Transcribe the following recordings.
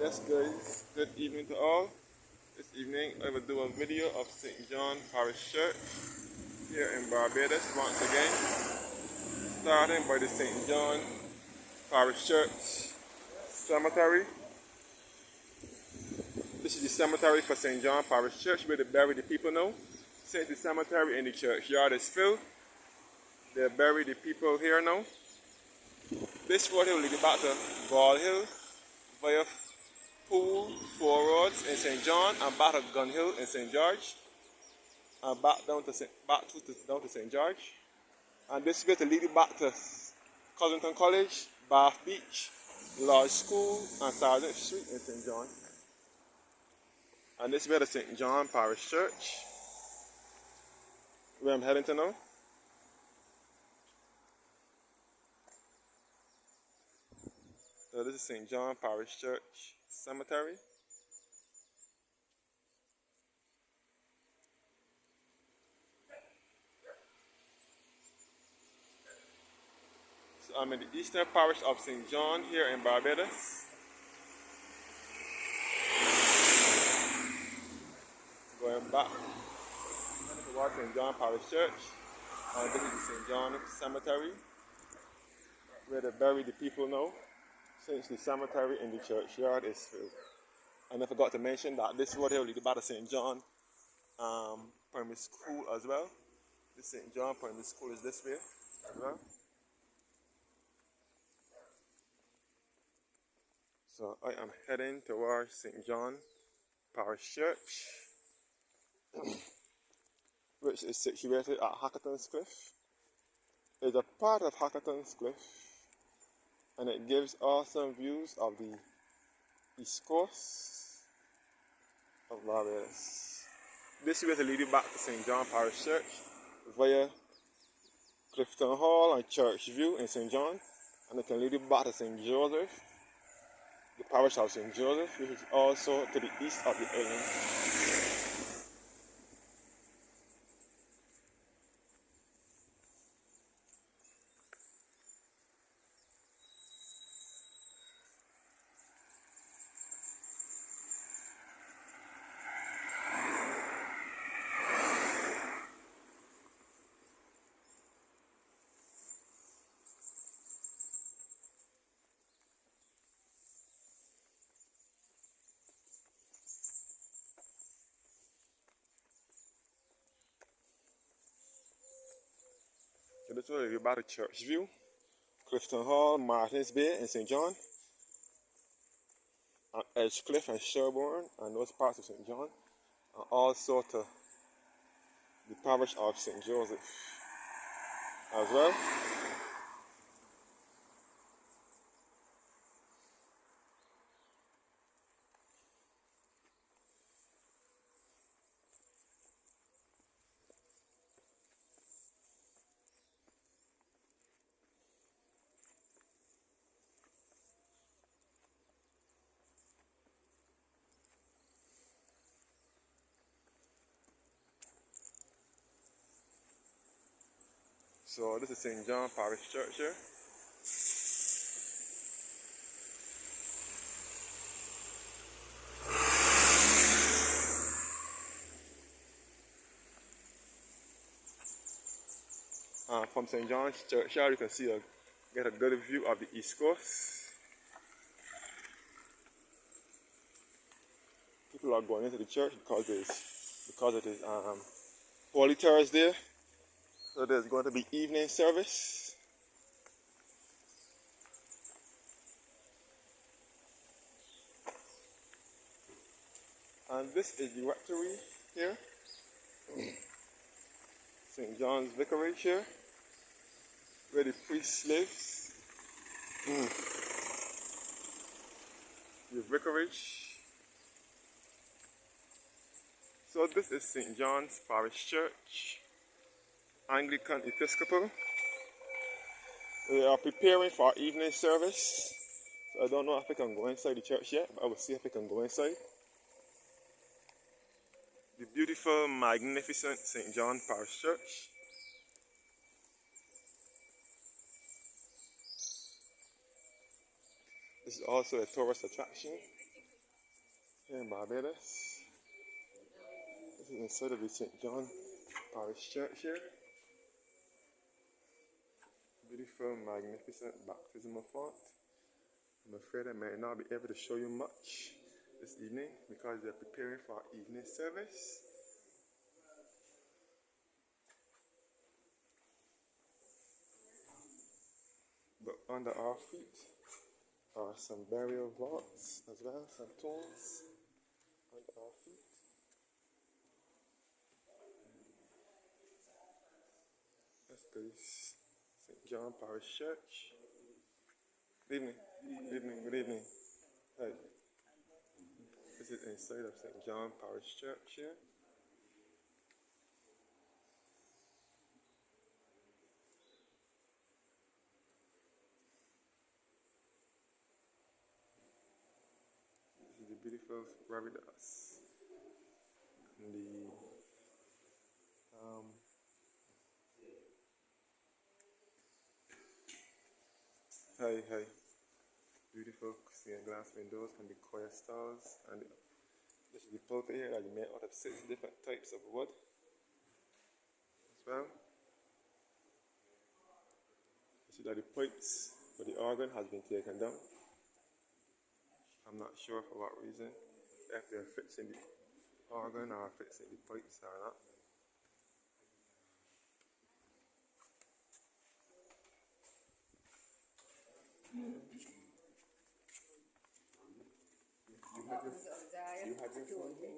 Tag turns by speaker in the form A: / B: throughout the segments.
A: Yes guys, good evening to all. This evening I will do a video of St. John Parish Church here in Barbados once again. Starting by the St. John Parish Church Cemetery. This is the cemetery for St. John Parish Church where they bury the people now. Since the cemetery and the churchyard is filled, they bury the people here now. This road will lead back to Ball Hill via Pool, Four Roads in St. John, and back to Gun Hill in St. George, and back down to St. George. And this way to lead you back to Coslington College, Bath Beach, Lodge School, and Sergeant Street in St. John. And this way to St. John Parish Church, where I'm heading to now. So this is St. John Parish Church Cemetery. So I'm in the eastern parish of St. John here in Barbados. Going back towards St. John Parish Church. And this is the St. John Cemetery, where they bury the people now, since the cemetery in the churchyard is filled. And I forgot to mention that this road here will lead back to St. John Primary School as well. The St. John Primary School is this way as well. So I am heading towards St. John Parish Church, which is situated at Hackerton's Cliff. It's a part of Hackerton's Cliff, and it gives awesome views of the east coast of Barbados. This way to lead you back to St. John Parish Church via Clifton Hall and Church View in St. John, and it can lead you back to St. Joseph, the parish of St. Joseph, which is also to the east of the island. So this will be about the Church View, Clifton Hall, Martins Bay in St. John, and Edgecliff and Sherborne and those parts of St. John, and also to the parish of St. Joseph as well. So this is St. John Parish Church here. From St. John's Churchyard you can get a good view of the east coast. People are going into the church because it is Holy Thursday. So there's going to be evening service. And this is the rectory here. St. John's Vicarage here, where the priest lives. The vicarage. So this is St. John's Parish Church, Anglican Episcopal. We are preparing for our evening service. So I don't know if I can go inside the church yet, but I will see if I can go inside. The beautiful, magnificent St. John Parish Church. This is also a tourist attraction. here in Barbados. This is inside of the St. John Parish Church here. Beautiful, magnificent baptismal font. I'm afraid I may not be able to show you much this evening because they're preparing for our evening service. But under our feet are some burial vaults as well, some tombs under our feet. That's this St. John Parish Church. Good evening. Good evening. Good evening. Hi. This is inside of St. John Parish Church here. This is the beautiful Barbados. And the hi. Beautiful stained glass windows and the choir stalls, and this is the pulpit here that you made out of 6 different types of wood as well. You see that the pipes for the organ has been taken down. I'm not sure for what reason, if they're fixing the organ or fixing the pipes or not. You had your phone? Yeah.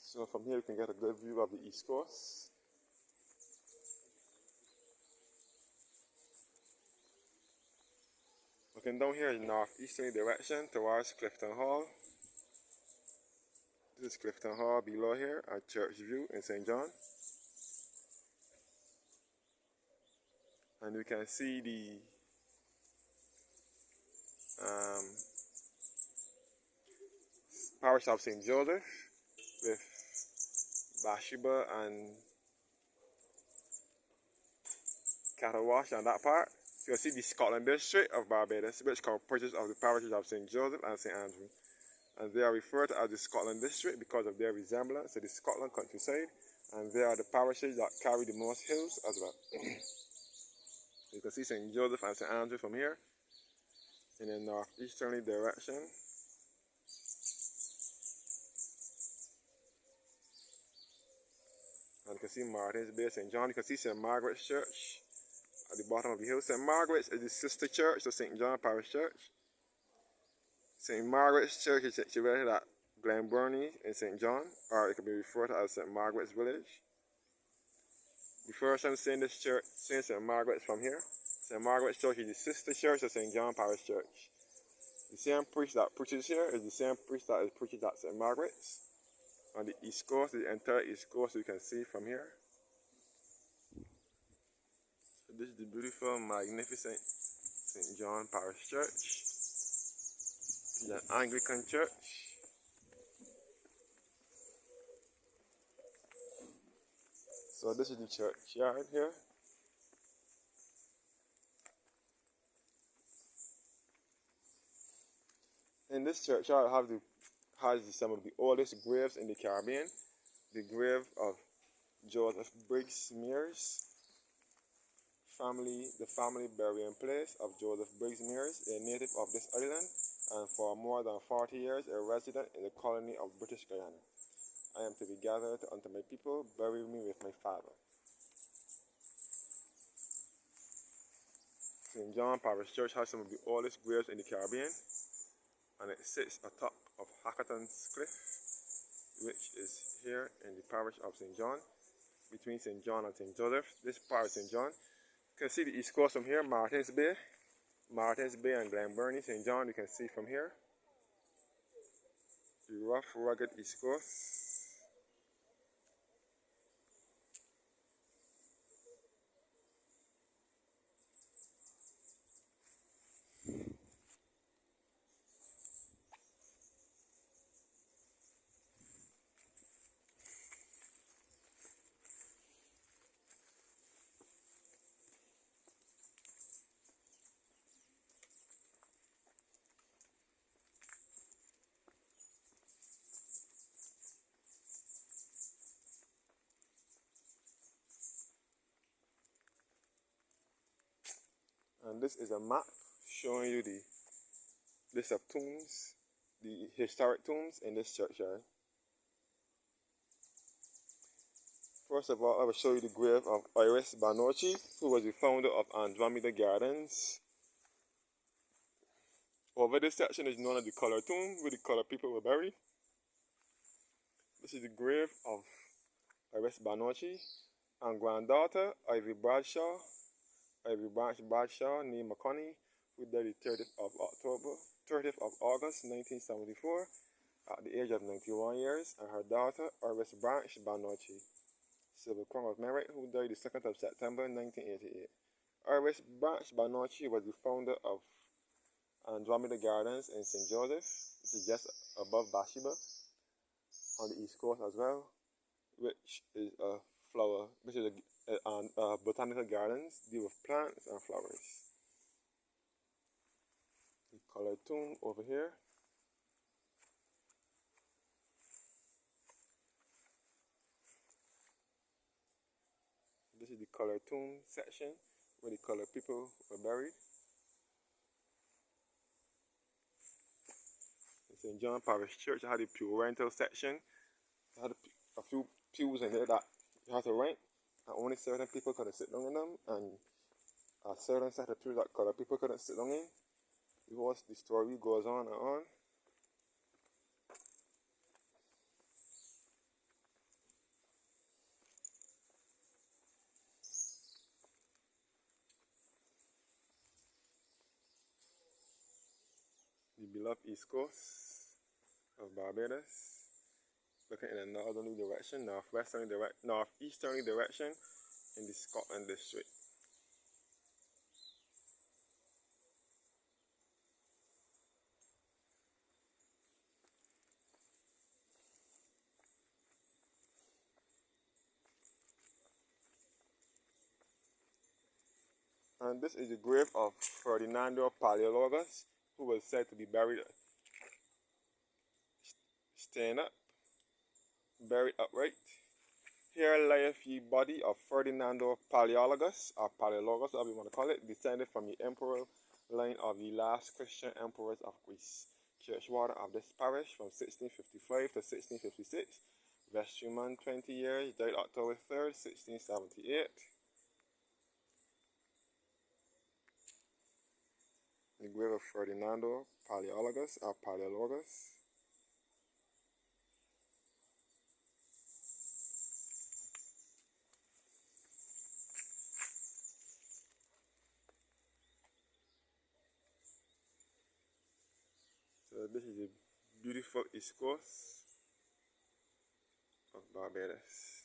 A: So from here you can get a good view of the East Coast. Looking down here in northeasterly direction towards Clifton Hall. This is Clifton Hall below here at Church View in St. John. And we can see the Parish of St. Joseph with Bathsheba and cattle wash on that part. So you'll see the Scotland district of Barbados, which comprises of the parishes of St. Joseph and St. Andrew. And they are referred to as the Scotland district because of their resemblance to the Scotland countryside. And they are the parishes that carry the most hills as well. You can see St. Joseph and St. Andrew from here in a northeasterly direction. And you can see Martin's Bay, St. John. You can see St. Margaret's Church at the bottom of the hill. St. Margaret's is the sister church of St. John Parish Church. St. Margaret's Church is situated at Glenburnie in St. John, or it can be referred to as St. Margaret's Village. The first time seeing this church, seeing St. Margaret's from here. St. Margaret's Church is the sister church of St. John Parish Church. The same priest that preaches here is the same priest that is preached at St. Margaret's. On the East Coast, the entire East Coast you can see from here. So this is the beautiful, magnificent St. John Parish Church. This is an Anglican church. So this is the churchyard here. In this churchyard has some of the oldest graves in the Caribbean. The grave of Joseph Briggs Mears family, the family burying place of Joseph Briggs Mears, a native of this island, and for more than 40 years a resident in the colony of British Guyana. I am to be gathered unto my people, bury me with my father. St. John Parish Church has some of the oldest graves in the Caribbean, and it sits atop of Hackerton's Cliff, which is here in the parish of St. John, between St. John and St. Joseph. This part of St. John. You can see the East Coast from here, Martin's Bay and Glenburnie. St. John you can see from here. The rough, rugged East Coast. And this is a map showing you the list of tombs, the historic tombs in this churchyard. First of all, I will show you the grave of Iris Banochi, who was the founder of Andromeda Gardens. Over this section is known as the colored tomb, where the colored people were buried. This is the grave of Iris Banochi and granddaughter Ivy Bradshaw, Ivy Branch Bradshaw, nee McConney, who died the 30th of August 1974 at the age of 91 years, and her daughter Iris Branch Banochi, Silver Crown of Merit, who died the 2nd of September 1988. Iris Branch Banochi was the founder of Andromeda Gardens in St. Joseph, which is just above Bathsheba on the east coast as well, which is a botanical gardens deal with plants and flowers. The colored tomb over here. This is the colored tomb section where the colored people were buried. In St. John Parish Church, I had a pew rental section. I had a few pews in there that you had to rent, and only certain people could sit down in them, and a certain set of pews that colored people couldn't sit down in. Because the story goes on and on. The beloved east coast of Barbados, looking in a northerly direction, northeasterly direction in the Scotland district. And this is the grave of Ferdinando Paleologus, who was said to be buried stand up, buried upright. Here lieth the body of Ferdinando Paleologus, or Paleologus, whatever you want to call it, descended from the emperor line of the last Christian emperors of Greece. Churchwarden of this parish from 1655 to 1656. Vestryman 20 years, died October 3rd, 1678. The grave of Ferdinando Paleologus, or Paleologus. So this is the beautiful east coast of Barbados.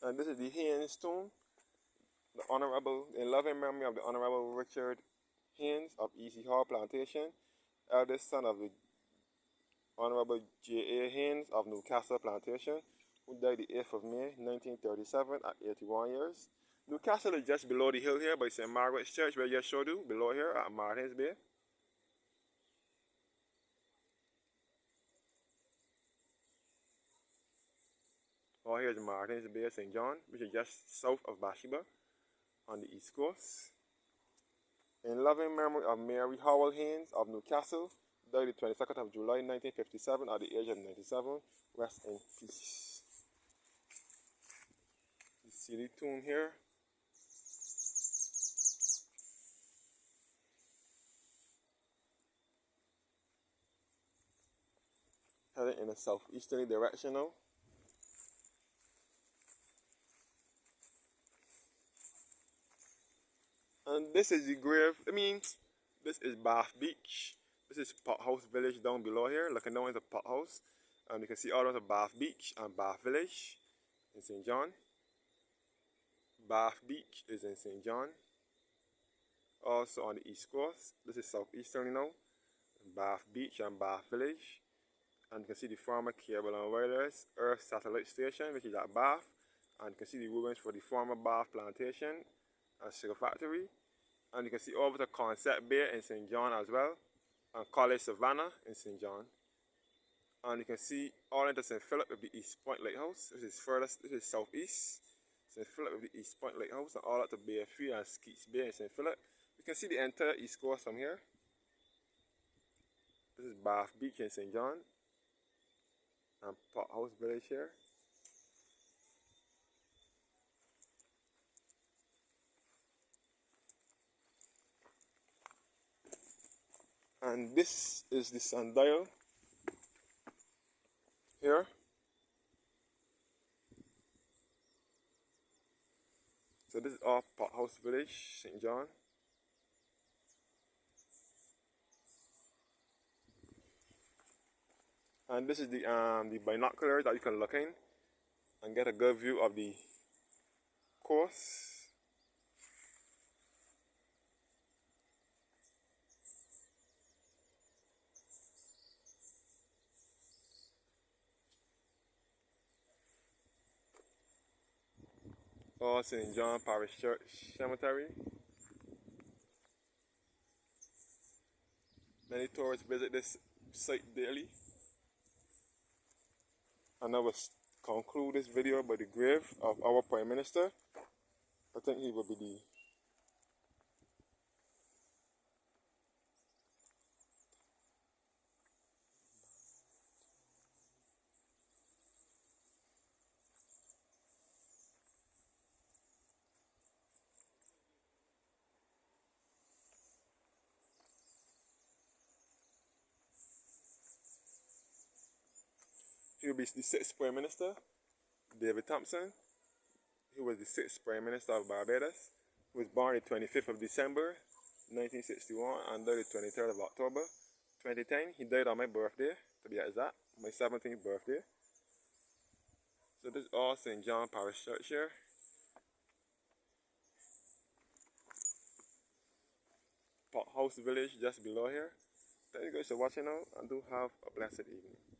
A: And this is the Haynes tomb, in loving memory of the Honorable Richard Haynes of Easy Hall Plantation, eldest son of the Honorable J.A. Haynes of Newcastle Plantation, who died the 8th of May 1937 at 81 years. Newcastle is just below the hill here by St. Margaret's Church, where I just showed you, below here at Martins Bay. Oh, here's Martins Bay, St. John, which is just south of Bathsheba on the east coast. In loving memory of Mary Howell Haynes of Newcastle, died the 22nd of July 1957 at the age of 97. Rest in peace. You see the tomb here. Heading in a southeasterly direction now. And this is the grave, this is Bath Beach. This is Pot House Village down below here. Looking down into Pot House. And you can see all of the Bath Beach and Bath Village in St. John. Bath Beach is in St. John. Also on the east coast. This is southeasterly now. Bath Beach and Bath Village. And you can see the former Cable and Wireless Earth Satellite Station, which is at Bath. And you can see the ruins for the former Bath Plantation and Sugar Factory. And you can see over the Concept Bay in St. John as well. And College Savannah in St. John. And you can see all into St. Philip with the East Point Lighthouse. This is furthest, this is southeast. St. Philip with the East Point Lighthouse, and all out to Bay 3 and Skeets Bay in St. Philip. You can see the entire east coast from here. This is Bath Beach in St. John and Pot House Village here. And this is the sundial here. So this is our Pot House Village, St. John. And this is the binoculars that you can look in and get a good view of the coast. Or St. John Parish Church Cemetery. Many tourists visit this site daily. And I will conclude this video by the grave of our Prime Minister. I think he will be the he will be the 6th Prime Minister, David Thompson. He was the 6th Prime Minister of Barbados. He was born the 25th of December 1961 and died the 23rd of October 2010. He died on my birthday, to be exact, my 17th birthday. So this is all St. John Parish Church here. Pot House Village just below here. Thank you guys for watching out and do have a blessed evening.